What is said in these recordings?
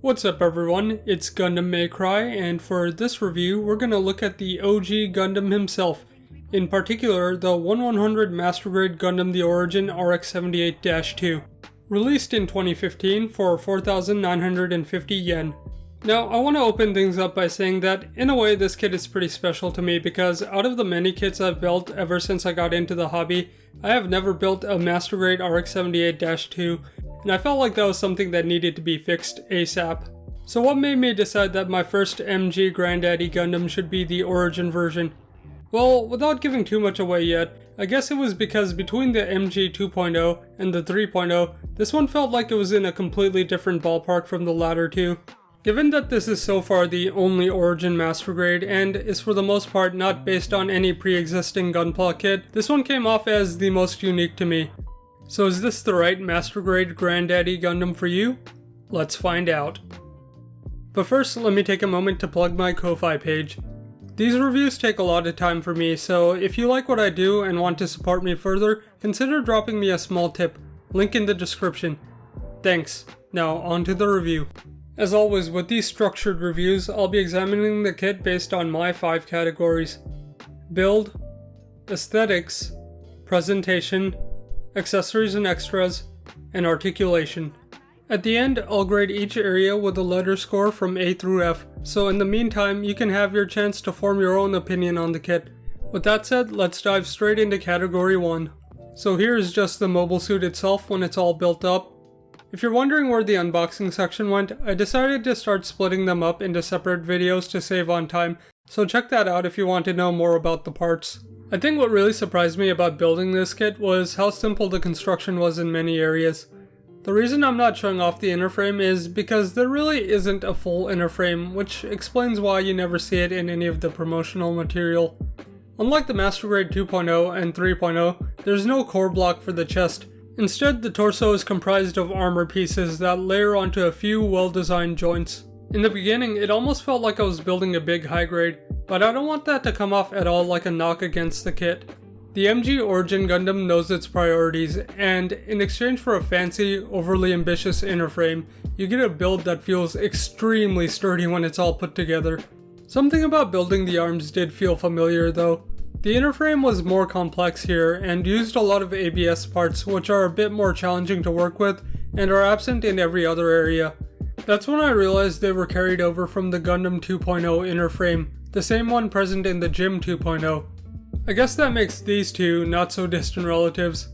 What's up everyone, it's Gundam May Cry, and for this review we're gonna look at the OG Gundam himself, in particular the 1/100 Master Grade Gundam The Origin RX-78-2, released in 2015 for 4,950 yen. Now I want to open things up by saying that in a way this kit is pretty special to me because out of the many kits I've built ever since I got into the hobby, I have never built a Master Grade RX-78-2, and I felt like that was something that needed to be fixed ASAP. So what made me decide that my first MG Granddaddy Gundam should be the Origin version? Well, without giving too much away yet, I guess it was because between the MG 2.0 and the 3.0, this one felt like it was in a completely different ballpark from the latter two. Given that this is so far the only Origin Master Grade and is for the most part not based on any pre-existing Gunpla kit, this one came off as the most unique to me. So is this the right Master Grade Granddaddy Gundam for you? Let's find out. But first, let me take a moment to plug my Ko-Fi page. These reviews take a lot of time for me, so if you like what I do and want to support me further, consider dropping me a small tip. Link in the description. Thanks. Now on to the review. As always, with these structured reviews, I'll be examining the kit based on my 5 categories: build, aesthetics, presentation, accessories and extras, and articulation. At the end, I'll grade each area with a letter score from A through F, so in the meantime, you can have your chance to form your own opinion on the kit. With that said, let's dive straight into category 1. So here is just the mobile suit itself when it's all built up. If you're wondering where the unboxing section went, I decided to start splitting them up into separate videos to save on time, so check that out if you want to know more about the parts. I think what really surprised me about building this kit was how simple the construction was in many areas. The reason I'm not showing off the inner frame is because there really isn't a full inner frame, which explains why you never see it in any of the promotional material. Unlike the Master Grade 2.0 and 3.0, there's no core block for the chest. Instead, the torso is comprised of armor pieces that layer onto a few well-designed joints. In the beginning, it almost felt like I was building a big high grade, but I don't want that to come off at all like a knock against the kit. The MG Origin Gundam knows its priorities, and in exchange for a fancy, overly ambitious inner frame, you get a build that feels extremely sturdy when it's all put together. Something about building the arms did feel familiar though. The inner frame was more complex here and used a lot of ABS parts which are a bit more challenging to work with and are absent in every other area. That's when I realized they were carried over from the Gundam 2.0 inner frame, the same one present in the Gym 2.0. I guess that makes these two not so distant relatives.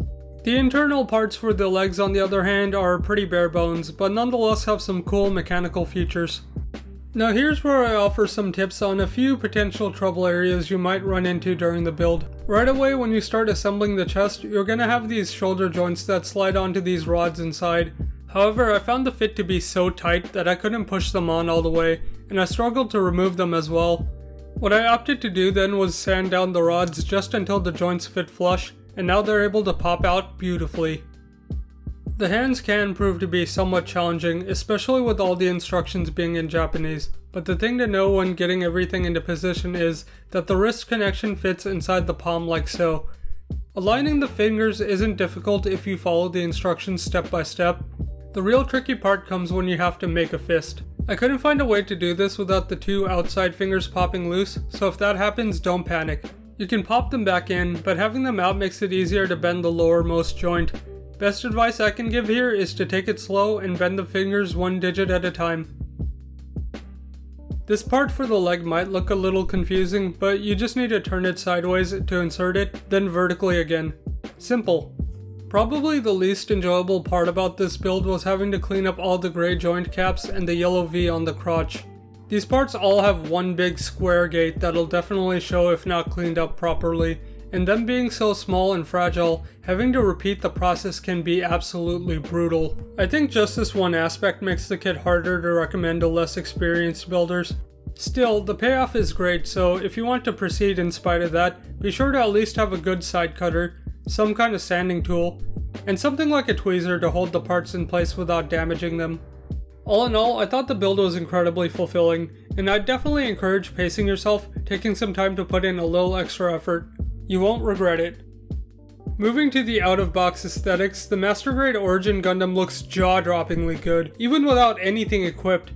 The internal parts for the legs on the other hand are pretty bare bones, but nonetheless have some cool mechanical features. Now here's where I offer some tips on a few potential trouble areas you might run into during the build. Right away when you start assembling the chest, you're gonna have these shoulder joints that slide onto these rods inside. However, I found the fit to be so tight that I couldn't push them on all the way, and I struggled to remove them as well. What I opted to do then was sand down the rods just until the joints fit flush, and now they're able to pop out beautifully. The hands can prove to be somewhat challenging, especially with all the instructions being in Japanese, but the thing to know when getting everything into position is that the wrist connection fits inside the palm like so. Aligning the fingers isn't difficult if you follow the instructions step by step. The real tricky part comes when you have to make a fist. I couldn't find a way to do this without the 2 outside fingers popping loose, so if that happens, don't panic. You can pop them back in, but having them out makes it easier to bend the lowermost joint. Best advice I can give here is to take it slow and bend the fingers 1 digit at a time. This part for the leg might look a little confusing, but you just need to turn it sideways to insert it, then vertically again. Simple. Probably the least enjoyable part about this build was having to clean up all the gray joint caps and the yellow V on the crotch. These parts all have one big square gate that'll definitely show if not cleaned up properly, and them being so small and fragile, having to repeat the process can be absolutely brutal. I think just this one aspect makes the kit harder to recommend to less experienced builders. Still, the payoff is great, so if you want to proceed in spite of that, be sure to at least have a good side cutter, some kind of sanding tool, and something like a tweezer to hold the parts in place without damaging them. All in all, I thought the build was incredibly fulfilling, and I'd definitely encourage pacing yourself, taking some time to put in a little extra effort. You won't regret it. Moving to the out-of-box aesthetics, the Master Grade Origin Gundam looks jaw-droppingly good, even without anything equipped.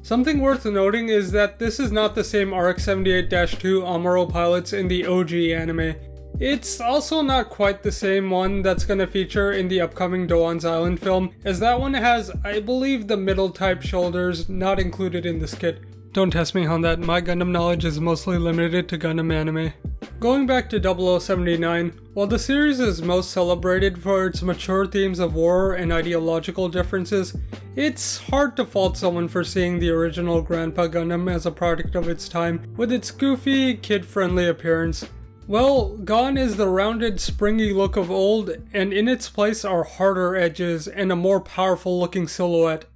Something worth noting is that this is not the same RX-78-2 Amuro pilots in the OG anime. It's also not quite the same one that's gonna feature in the upcoming Doan's Island film, as that one has, I believe, the middle type shoulders not included in this kit. Don't test me on that, my Gundam knowledge is mostly limited to Gundam anime. Going back to 0079, while the series is most celebrated for its mature themes of war and ideological differences, it's hard to fault someone for seeing the original Grandpa Gundam as a product of its time, with its goofy, kid-friendly appearance. Well, gone is the rounded, springy look of old, and in its place are harder edges and a more powerful looking silhouette.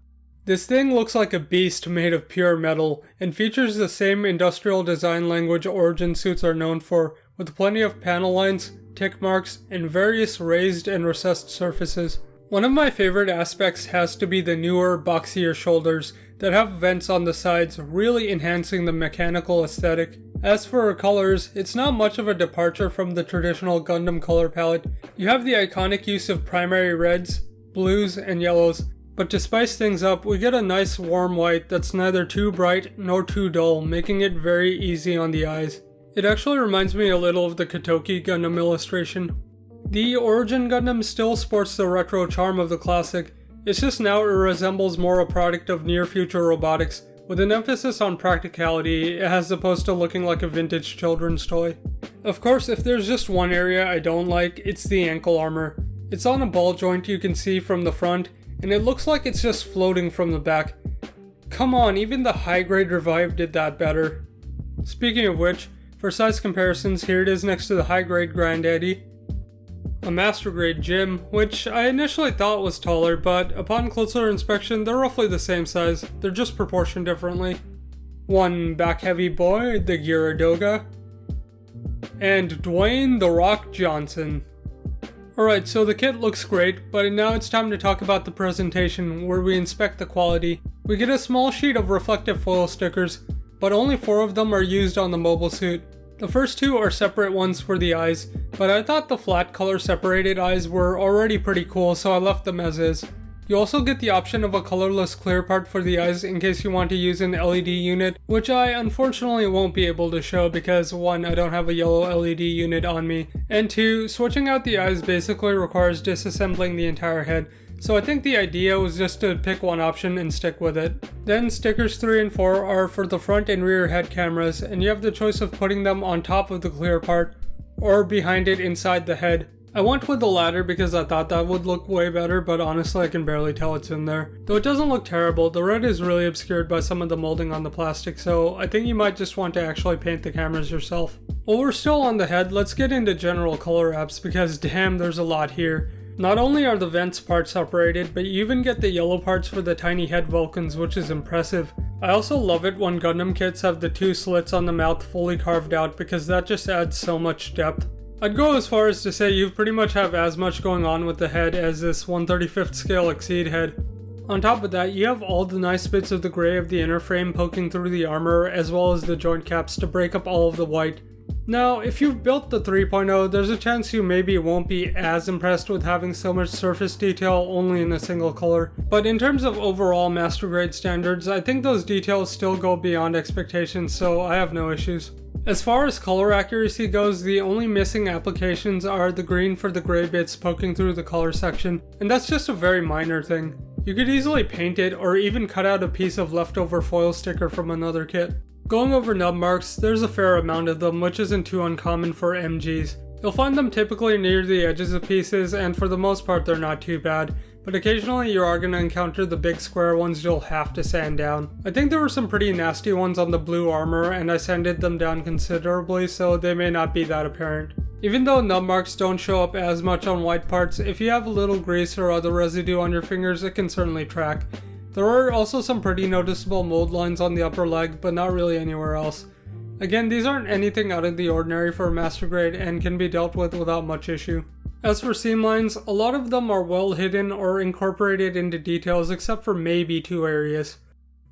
This thing looks like a beast made of pure metal, and features the same industrial design language Origin suits are known for, with plenty of panel lines, tick marks, and various raised and recessed surfaces. One of my favorite aspects has to be the newer, boxier shoulders that have vents on the sides, really enhancing the mechanical aesthetic. As for colors, it's not much of a departure from the traditional Gundam color palette. You have the iconic use of primary reds, blues, and yellows. But to spice things up, we get a nice warm white that's neither too bright nor too dull, making it very easy on the eyes. It actually reminds me a little of the Kotoki Gundam illustration. The Origin Gundam still sports the retro charm of the classic, it's just now it resembles more a product of near-future robotics, with an emphasis on practicality as opposed to looking like a vintage children's toy. Of course, if there's just one area I don't like, it's the ankle armor. It's on a ball joint you can see from the front, and it looks like it's just floating from the back. Come on, even the high-grade Revive did that better. Speaking of which, for size comparisons, here it is next to the high-grade Granddaddy. A Master Grade Jim, which I initially thought was taller, but upon closer inspection, they're roughly the same size, they're just proportioned differently. One back-heavy boy, the Gyaradoga. And Dwayne "The Rock" Johnson. Alright, so the kit looks great, but now it's time to talk about the presentation, where we inspect the quality. We get a small sheet of reflective foil stickers, but only 4 of them are used on the mobile suit. The first 2 are separate ones for the eyes, but I thought the flat color separated eyes were already pretty cool, so I left them as is. You also get the option of a colorless clear part for the eyes in case you want to use an LED unit, which I unfortunately won't be able to show because 1, I don't have a yellow LED unit on me, and 2, switching out the eyes basically requires disassembling the entire head, so I think the idea was just to pick one option and stick with it. Then stickers 3 and 4 are for the front and rear head cameras, and you have the choice of putting them on top of the clear part, or behind it inside the head. I went with the latter because I thought that would look way better, but honestly I can barely tell it's in there. Though it doesn't look terrible, the red is really obscured by some of the molding on the plastic, so I think you might just want to actually paint the cameras yourself. While we're still on the head, let's get into general color apps because damn, there's a lot here. Not only are the vents parts separated, but you even get the yellow parts for the tiny head Vulcans, which is impressive. I also love it when Gundam kits have the 2 slits on the mouth fully carved out because that just adds so much depth. I'd go as far as to say you pretty much have as much going on with the head as this 1/35th scale Exceed head. On top of that, you have all the nice bits of the gray of the inner frame poking through the armor as well as the joint caps to break up all of the white. Now, if you've built the 3.0, there's a chance you maybe won't be as impressed with having so much surface detail only in a single color. But in terms of overall Master Grade standards, I think those details still go beyond expectations, so I have no issues. As far as color accuracy goes, the only missing applications are the green for the gray bits poking through the color section, and that's just a very minor thing. You could easily paint it or even cut out a piece of leftover foil sticker from another kit. Going over nub marks, there's a fair amount of them, which isn't too uncommon for MGs. You'll find them typically near the edges of pieces, and for the most part they're not too bad, but occasionally you are going to encounter the big square ones you'll have to sand down. I think there were some pretty nasty ones on the blue armor, and I sanded them down considerably, so they may not be that apparent. Even though nub marks don't show up as much on white parts, if you have a little grease or other residue on your fingers, it can certainly track. There are also some pretty noticeable mold lines on the upper leg, but not really anywhere else. Again, these aren't anything out of the ordinary for a Master Grade and can be dealt with without much issue. As for seam lines, a lot of them are well hidden or incorporated into details except for maybe 2 areas.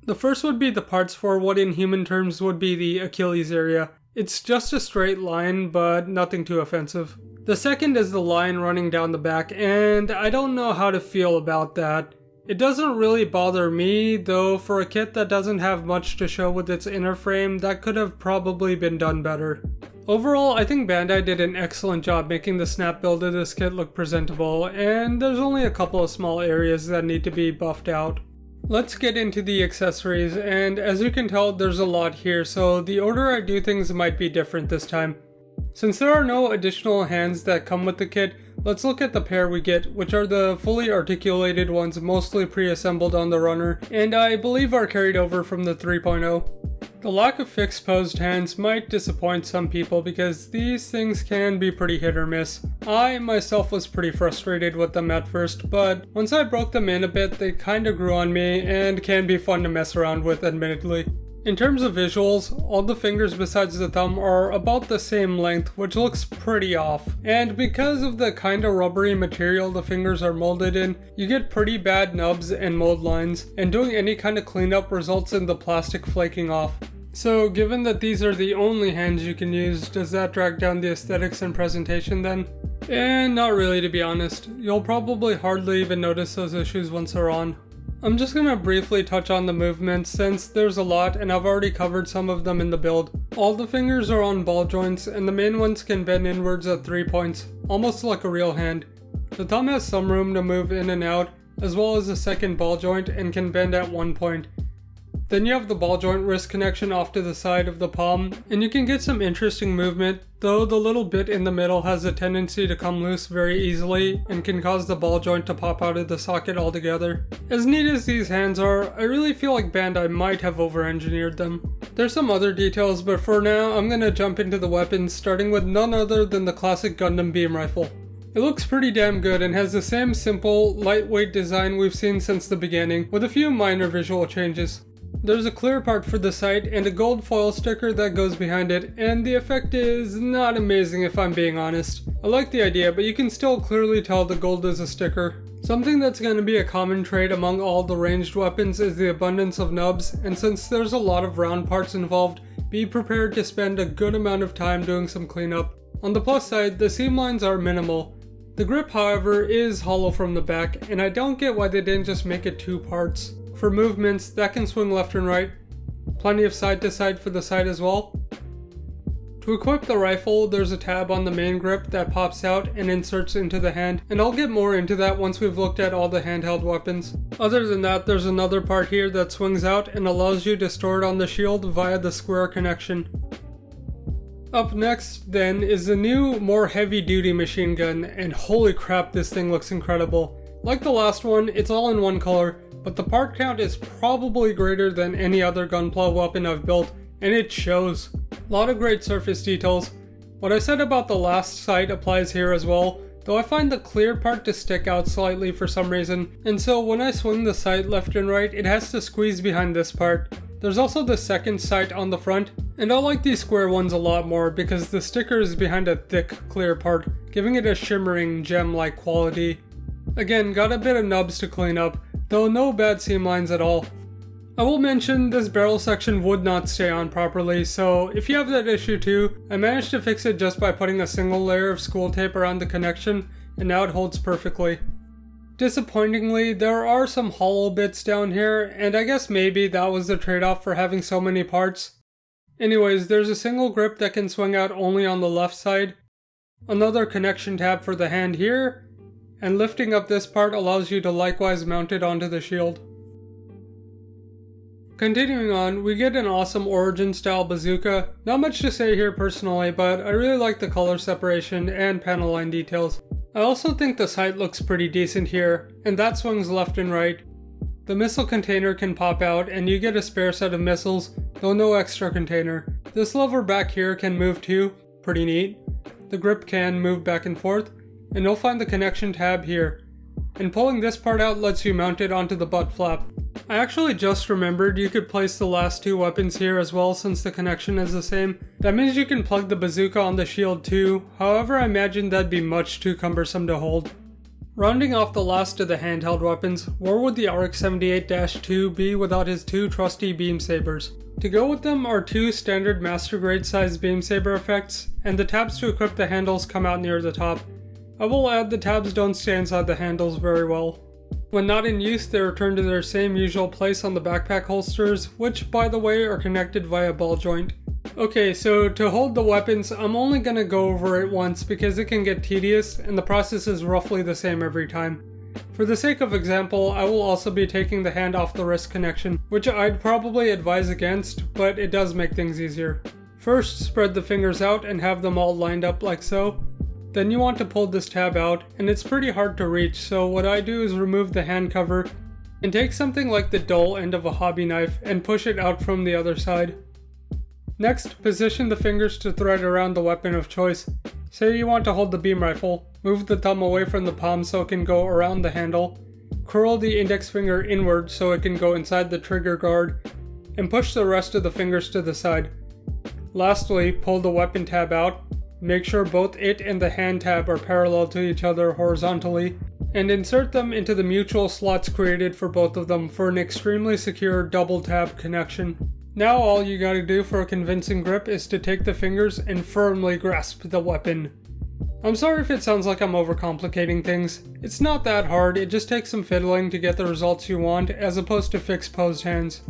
The first would be the parts for what in human terms would be the Achilles area. It's just a straight line, but nothing too offensive. The second is the line running down the back, and I don't know how to feel about that. It doesn't really bother me, though for a kit that doesn't have much to show with its inner frame, that could have probably been done better. Overall, I think Bandai did an excellent job making the snap build of this kit look presentable, and there's only a couple of small areas that need to be buffed out. Let's get into the accessories, and as you can tell, there's a lot here, so the order I do things might be different this time. Since there are no additional hands that come with the kit, let's look at the pair we get, which are the fully articulated ones mostly pre-assembled on the runner, and I believe are carried over from the 3.0. The lack of fixed posed hands might disappoint some people because these things can be pretty hit or miss. I myself was pretty frustrated with them at first, but once I broke them in a bit, they kinda grew on me and can be fun to mess around with, admittedly. In terms of visuals, all the fingers besides the thumb are about the same length, which looks pretty off. And because of the kinda rubbery material the fingers are molded in, you get pretty bad nubs and mold lines, and doing any kind of cleanup results in the plastic flaking off. So given that these are the only hands you can use, does that drag down the aesthetics and presentation then? Not really, to be honest. You'll probably hardly even notice those issues once they're on. I'm just gonna briefly touch on the movements since there's a lot and I've already covered some of them in the build. All the fingers are on ball joints and the main ones can bend inwards at 3 points, almost like a real hand. The thumb has some room to move in and out, as well as a second ball joint and can bend at 1 point. Then you have the ball joint wrist connection off to the side of the palm, and you can get some interesting movement, though the little bit in the middle has a tendency to come loose very easily and can cause the ball joint to pop out of the socket altogether. As neat as these hands are, I really feel like Bandai might have over-engineered them. There's some other details, but for now I'm gonna jump into the weapons, starting with none other than the classic Gundam beam rifle. It looks pretty damn good and has the same simple, lightweight design we've seen since the beginning, with a few minor visual changes. There's a clear part for the sight and a gold foil sticker that goes behind it, and the effect is not amazing if I'm being honest. I like the idea, but you can still clearly tell the gold is a sticker. Something that's going to be a common trait among all the ranged weapons is the abundance of nubs, and since there's a lot of round parts involved, be prepared to spend a good amount of time doing some cleanup. On the plus side, the seam lines are minimal. The grip, however, is hollow from the back, and I don't get why they didn't just make it 2 parts. For movements, that can swing left and right. Plenty of side to side for the side as well. To equip the rifle, there's a tab on the main grip that pops out and inserts into the hand, and I'll get more into that once we've looked at all the handheld weapons. Other than that, there's another part here that swings out and allows you to store it on the shield via the square connection. Up next, then, is the new, more heavy-duty machine gun, and holy crap, this thing looks incredible. Like the last one, it's all in one color, but the part count is probably greater than any other Gunpla weapon I've built, and it shows. A lot of great surface details. What I said about the last sight applies here as well, though I find the clear part to stick out slightly for some reason, and so when I swing the sight left and right, it has to squeeze behind this part. There's also the second sight on the front, and I like these square ones a lot more because the sticker is behind a thick, clear part, giving it a shimmering, gem-like quality. Again, got a bit of nubs to clean up, though no bad seam lines at all. I will mention this barrel section would not stay on properly, so if you have that issue too, I managed to fix it just by putting a single layer of school tape around the connection, and now it holds perfectly. Disappointingly, there are some hollow bits down here, and I guess maybe that was the trade-off for having so many parts. Anyways, there's a single grip that can swing out only on the left side, another connection tab for the hand here, and lifting up this part allows you to likewise mount it onto the shield. Continuing on, we get an awesome origin style bazooka. Not much to say here personally, but I really like the color separation and panel line details. I also think the sight looks pretty decent here, and that swings left and right. The missile container can pop out and you get a spare set of missiles, though no extra container. This lever back here can move too, pretty neat. The grip can move back and forth, and you'll find the connection tab here. And pulling this part out lets you mount it onto the butt flap. I actually just remembered you could place the last 2 weapons here as well since the connection is the same. That means you can plug the bazooka on the shield too, however I imagine that'd be much too cumbersome to hold. Rounding off the last of the handheld weapons, where would the RX-78-2 be without his two trusty beam sabers? To go with them are two standard Master Grade size beam saber effects, and the tabs to equip the handles come out near the top. I will add the tabs don't stay inside the handles very well. When not in use, they return to their same usual place on the backpack holsters, which by the way are connected via ball joint. Okay, so to hold the weapons, I'm only gonna go over it once because it can get tedious and the process is roughly the same every time. For the sake of example, I will also be taking the hand off the wrist connection, which I'd probably advise against, but it does make things easier. First, spread the fingers out and have them all lined up like so. Then you want to pull this tab out, and it's pretty hard to reach, so what I do is remove the hand cover and take something like the dull end of a hobby knife and push it out from the other side. Next, position the fingers to thread around the weapon of choice. Say you want to hold the beam rifle, move the thumb away from the palm so it can go around the handle, curl the index finger inward so it can go inside the trigger guard, and push the rest of the fingers to the side. Lastly, pull the weapon tab out. Make sure both it and the hand tab are parallel to each other horizontally, and insert them into the mutual slots created for both of them for an extremely secure double tab connection. Now all you gotta do for a convincing grip is to take the fingers and firmly grasp the weapon. I'm sorry if it sounds like I'm overcomplicating things. It's not that hard, it just takes some fiddling to get the results you want as opposed to fixed posed hands.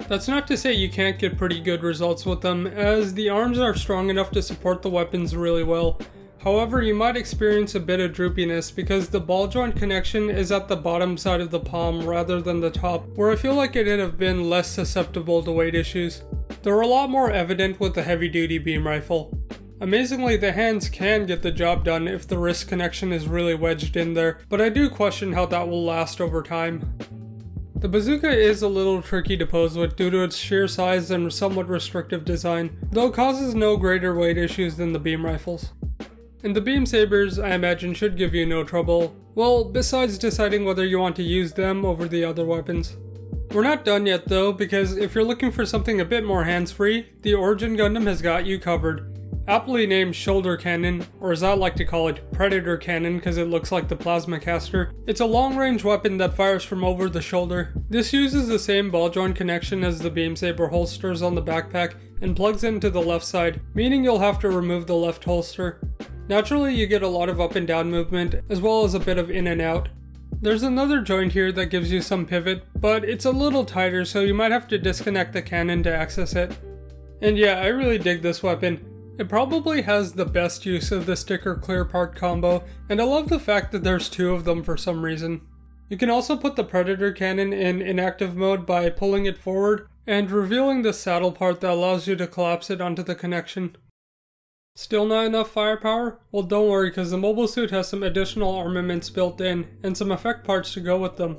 That's not to say you can't get pretty good results with them, as the arms are strong enough to support the weapons really well. However, you might experience a bit of droopiness because the ball joint connection is at the bottom side of the palm rather than the top, where I feel like it'd have been less susceptible to weight issues. They're a lot more evident with the heavy-duty beam rifle. Amazingly, the hands can get the job done if the wrist connection is really wedged in there, but I do question how that will last over time. The bazooka is a little tricky to pose with due to its sheer size and somewhat restrictive design, though it causes no greater weight issues than the beam rifles. And the beam sabers, I imagine, should give you no trouble, well, besides deciding whether you want to use them over the other weapons. We're not done yet though, because if you're looking for something a bit more hands-free, the Origin Gundam has got you covered. Aptly named Shoulder Cannon, or as I like to call it, Predator Cannon because it looks like the plasma caster. It's a long-range weapon that fires from over the shoulder. This uses the same ball joint connection as the beam saber holsters on the backpack and plugs into the left side, meaning you'll have to remove the left holster. Naturally, you get a lot of up and down movement, as well as a bit of in and out. There's another joint here that gives you some pivot, but it's a little tighter so you might have to disconnect the cannon to access it. And yeah, I really dig this weapon. It probably has the best use of the sticker clear part combo, and I love the fact that there's two of them for some reason. You can also put the Predator Cannon in inactive mode by pulling it forward and revealing the saddle part that allows you to collapse it onto the connection. Still not enough firepower? Well, don't worry, because the mobile suit has some additional armaments built in and some effect parts to go with them.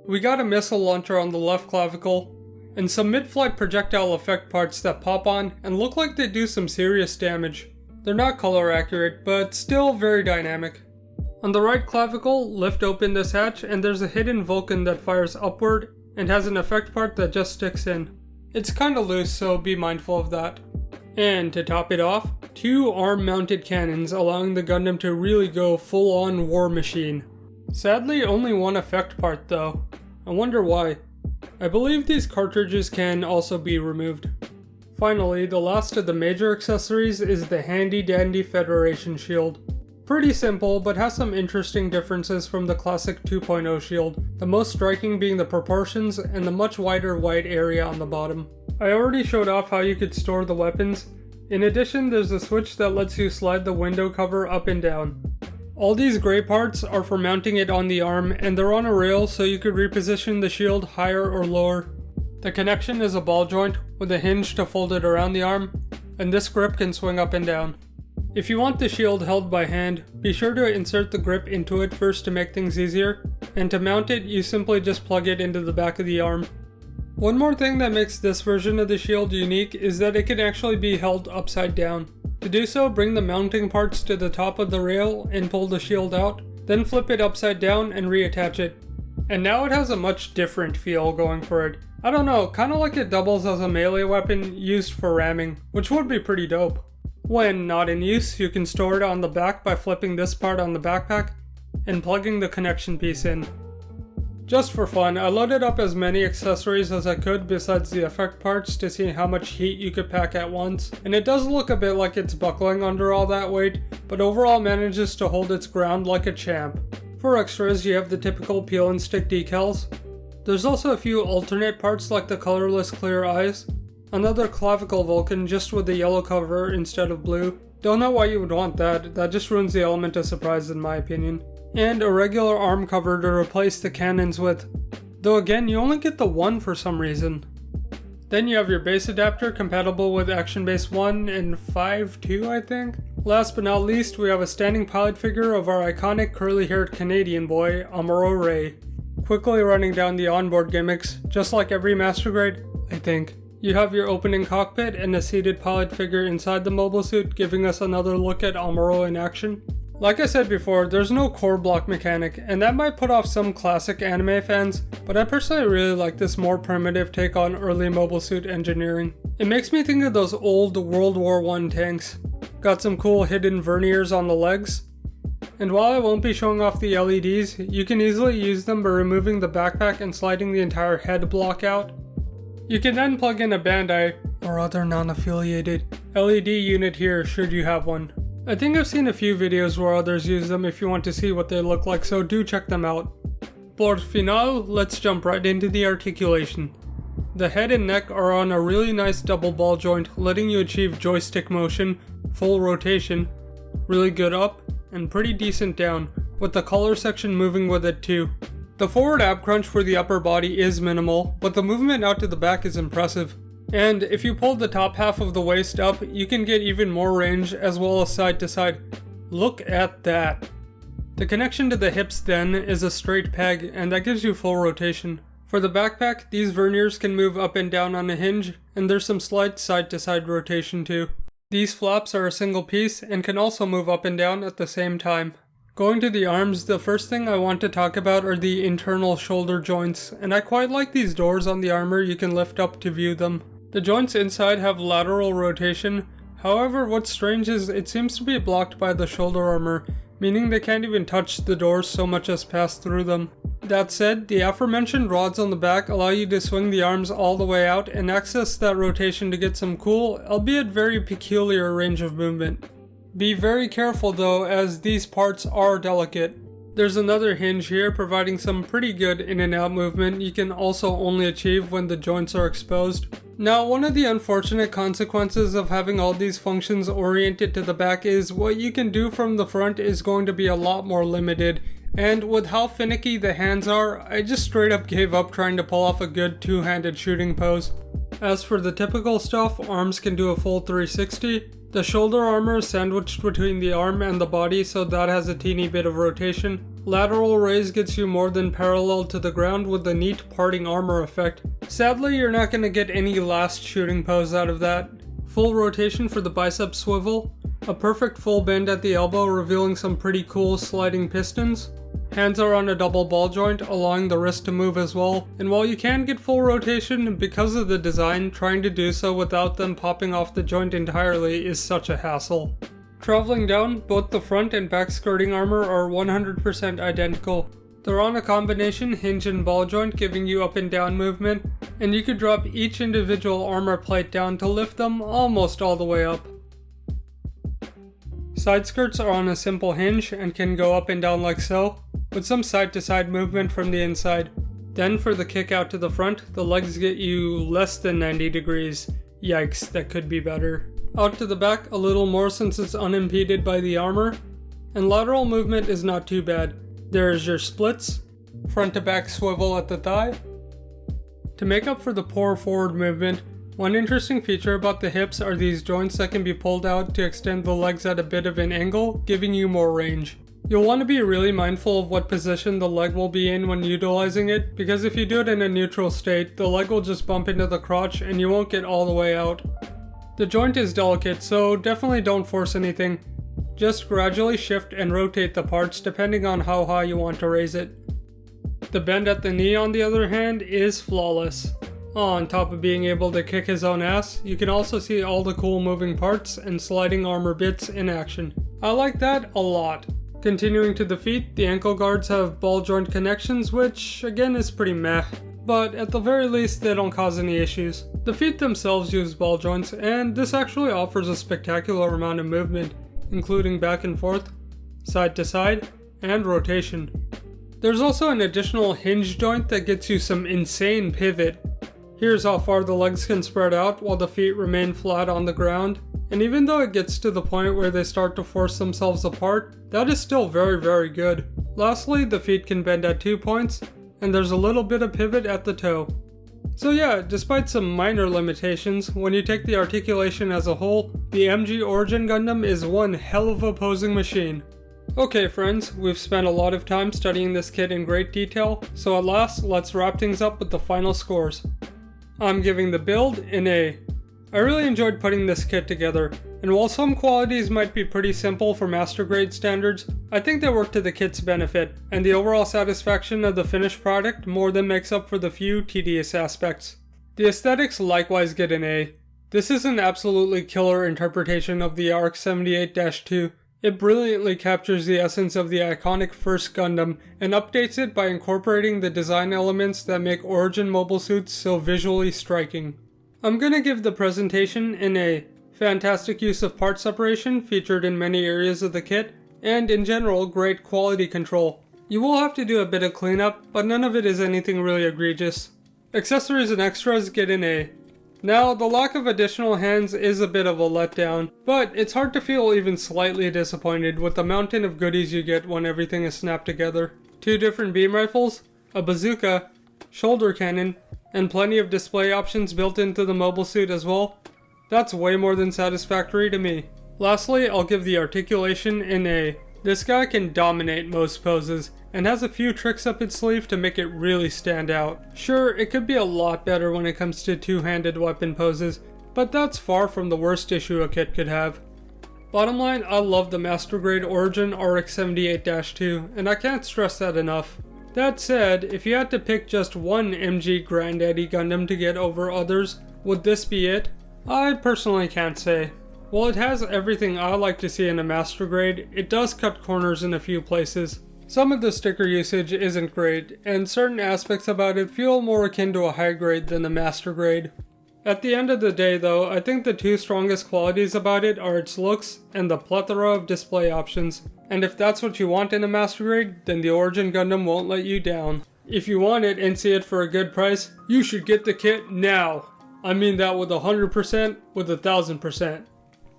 We got a missile launcher on the left clavicle, and some mid-flight projectile effect parts that pop on and look like they do some serious damage. They're not color accurate, but still very dynamic. On the right clavicle, lift open this hatch and there's a hidden Vulcan that fires upward and has an effect part that just sticks in. It's kinda loose, so be mindful of that. And to top it off, two arm-mounted cannons allowing the Gundam to really go full-on war machine. Sadly, only one effect part though. I wonder why. I believe these cartridges can also be removed. Finally, the last of the major accessories is the handy-dandy Federation shield. Pretty simple, but has some interesting differences from the classic 2.0 shield, the most striking being the proportions and the much wider white area on the bottom. I already showed off how you could store the weapons. In addition, there's a switch that lets you slide the window cover up and down. All these gray parts are for mounting it on the arm, and they're on a rail so you could reposition the shield higher or lower. The connection is a ball joint with a hinge to fold it around the arm, and this grip can swing up and down. If you want the shield held by hand, be sure to insert the grip into it first to make things easier, and to mount it, you simply just plug it into the back of the arm. One more thing that makes this version of the shield unique is that it can actually be held upside down. To do so, bring the mounting parts to the top of the rail and pull the shield out, then flip it upside down and reattach it. And now it has a much different feel going for it. I don't know, kinda like it doubles as a melee weapon used for ramming, which would be pretty dope. When not in use, you can store it on the back by flipping this part on the backpack, and plugging the connection piece in. Just for fun, I loaded up as many accessories as I could besides the effect parts to see how much heat you could pack at once, and it does look a bit like it's buckling under all that weight, but overall manages to hold its ground like a champ. For extras, you have the typical peel and stick decals. There's also a few alternate parts like the colorless clear eyes, another clavicle Vulcan just with the yellow cover instead of blue. Don't know why you would want that just ruins the element of surprise in my opinion. And a regular arm cover to replace the cannons with, though again you only get the one for some reason. Then you have your base adapter compatible with Action Base 1 and 5.2 I think. Last but not least, we have a standing pilot figure of our iconic curly-haired Canadian boy, Amuro Ray. Quickly running down the onboard gimmicks, just like every Master Grade, I think. You have your opening cockpit and a seated pilot figure inside the mobile suit, giving us another look at Amuro in action. Like I said before, there's no core block mechanic, and that might put off some classic anime fans, but I personally really like this more primitive take on early mobile suit engineering. It makes me think of those old World War I tanks. Got some cool hidden verniers on the legs. And while I won't be showing off the LEDs, you can easily use them by removing the backpack and sliding the entire head block out. You can then plug in a Bandai, or other non-affiliated, LED unit here should you have one. I think I've seen a few videos where others use them if you want to see what they look like, so do check them out. Por final, let's jump right into the articulation. The head and neck are on a really nice double ball joint, letting you achieve joystick motion, full rotation, really good up, and pretty decent down, with the collar section moving with it too. The forward ab crunch for the upper body is minimal, but the movement out to the back is impressive. And if you pull the top half of the waist up, you can get even more range as well as side to side. Look at that. The connection to the hips then is a straight peg, and that gives you full rotation. For the backpack, these verniers can move up and down on a hinge, and there's some slight side to side rotation too. These flaps are a single piece and can also move up and down at the same time. Going to the arms, the first thing I want to talk about are the internal shoulder joints, and I quite like these doors on the armor you can lift up to view them. The joints inside have lateral rotation, however what's strange is it seems to be blocked by the shoulder armor, meaning they can't even touch the doors so much as pass through them. That said, the aforementioned rods on the back allow you to swing the arms all the way out and access that rotation to get some cool, albeit very peculiar range of movement. Be very careful though, as these parts are delicate. There's another hinge here providing some pretty good in and out movement you can also only achieve when the joints are exposed. Now, one of the unfortunate consequences of having all these functions oriented to the back is what you can do from the front is going to be a lot more limited, and with how finicky the hands are, I just straight up gave up trying to pull off a good two-handed shooting pose. As for the typical stuff, arms can do a full 360. The shoulder armor is sandwiched between the arm and the body, so that has a teeny bit of rotation. Lateral raise gets you more than parallel to the ground with the neat parting armor effect. Sadly, you're not going to get any last shooting pose out of that. Full rotation for the bicep swivel. A perfect full bend at the elbow revealing some pretty cool sliding pistons. Hands are on a double ball joint, allowing the wrist to move as well, and while you can get full rotation, because of the design, trying to do so without them popping off the joint entirely is such a hassle. Traveling down, both the front and back skirting armor are 100% identical. They're on a combination hinge and ball joint, giving you up and down movement, and you could drop each individual armor plate down to lift them almost all the way up. Side skirts are on a simple hinge and can go up and down like so, with some side-to-side movement from the inside. Then for the kick out to the front, the legs get you less than 90 degrees. Yikes, that could be better. Out to the back a little more since it's unimpeded by the armor, and lateral movement is not too bad. There's your splits, front to back swivel at the thigh. To make up for the poor forward movement, one interesting feature about the hips are these joints that can be pulled out to extend the legs at a bit of an angle, giving you more range. You'll want to be really mindful of what position the leg will be in when utilizing it, because if you do it in a neutral state, the leg will just bump into the crotch and you won't get all the way out. The joint is delicate, so definitely don't force anything. Just gradually shift and rotate the parts depending on how high you want to raise it. The bend at the knee, on the other hand, is flawless. On top of being able to kick his own ass, you can also see all the cool moving parts and sliding armor bits in action. I like that a lot. Continuing to the feet, the ankle guards have ball joint connections, which again is pretty meh, but at the very least they don't cause any issues. The feet themselves use ball joints, and this actually offers a spectacular amount of movement, including back and forth, side to side, and rotation. There's also an additional hinge joint that gets you some insane pivot. Here's how far the legs can spread out while the feet remain flat on the ground. And even though it gets to the point where they start to force themselves apart, that is still very good. Lastly, the feet can bend at 2 points, and there's a little bit of pivot at the toe. So yeah, despite some minor limitations, when you take the articulation as a whole, the MG Origin Gundam is one hell of a posing machine. Okay friends, we've spent a lot of time studying this kit in great detail, so at last, let's wrap things up with the final scores. I'm giving the build an A. I really enjoyed putting this kit together, and while some qualities might be pretty simple for Master Grade standards, I think they work to the kit's benefit, and the overall satisfaction of the finished product more than makes up for the few tedious aspects. The aesthetics likewise get an A. This is an absolutely killer interpretation of the RX-78-2. It brilliantly captures the essence of the iconic first Gundam and updates it by incorporating the design elements that make Origin mobile suits so visually striking. I'm gonna give the presentation an A. Fantastic use of part separation featured in many areas of the kit, and in general great quality control. You will have to do a bit of cleanup, but none of it is anything really egregious. Accessories and extras get an A. Now, the lack of additional hands is a bit of a letdown, but it's hard to feel even slightly disappointed with the mountain of goodies you get when everything is snapped together. 2 different beam rifles, a bazooka, shoulder cannon, and plenty of display options built into the mobile suit as well. That's way more than satisfactory to me. Lastly, I'll give the articulation an A. This guy can dominate most poses, and has a few tricks up its sleeve to make it really stand out. Sure, it could be a lot better when it comes to two-handed weapon poses, but that's far from the worst issue a kit could have. Bottom line, I love the Master Grade Origin RX-78-2, and I can't stress that enough. That said, if you had to pick just one MG Granddaddy Gundam to get over others, would this be it? I personally can't say. While it has everything I like to see in a Master Grade, it does cut corners in a few places. Some of the sticker usage isn't great, and certain aspects about it feel more akin to a high grade than a Master Grade. At the end of the day though, I think the 2 strongest qualities about it are its looks and the plethora of display options. And if that's what you want in a Master Grade, then the Origin Gundam won't let you down. If you want it and see it for a good price, you should get the kit now. I mean that with 100%, with 1000%.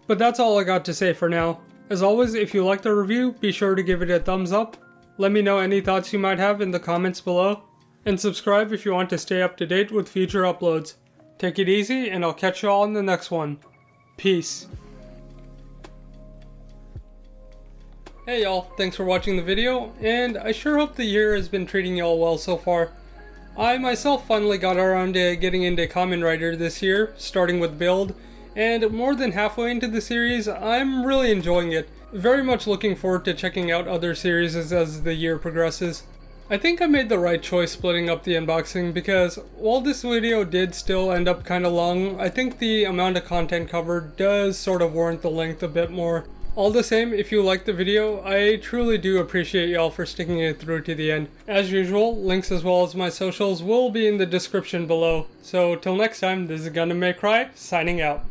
But that's all I got to say for now. As always, if you liked the review, be sure to give it a thumbs up. Let me know any thoughts you might have in the comments below. And subscribe if you want to stay up to date with future uploads. Take it easy, and I'll catch you all in the next one. Peace. Hey y'all, thanks for watching the video, and I sure hope the year has been treating y'all well so far. I myself finally got around to getting into Kamen Rider this year, starting with Build, and more than halfway into the series, I'm really enjoying it. Very much looking forward to checking out other series as the year progresses. I think I made the right choice splitting up the unboxing because while this video did still end up kinda long, I think the amount of content covered does sort of warrant the length a bit more. All the same, if you liked the video, I truly do appreciate y'all for sticking it through to the end. As usual, links as well as my socials will be in the description below. So till next time, this is Gundam May Cry, signing out.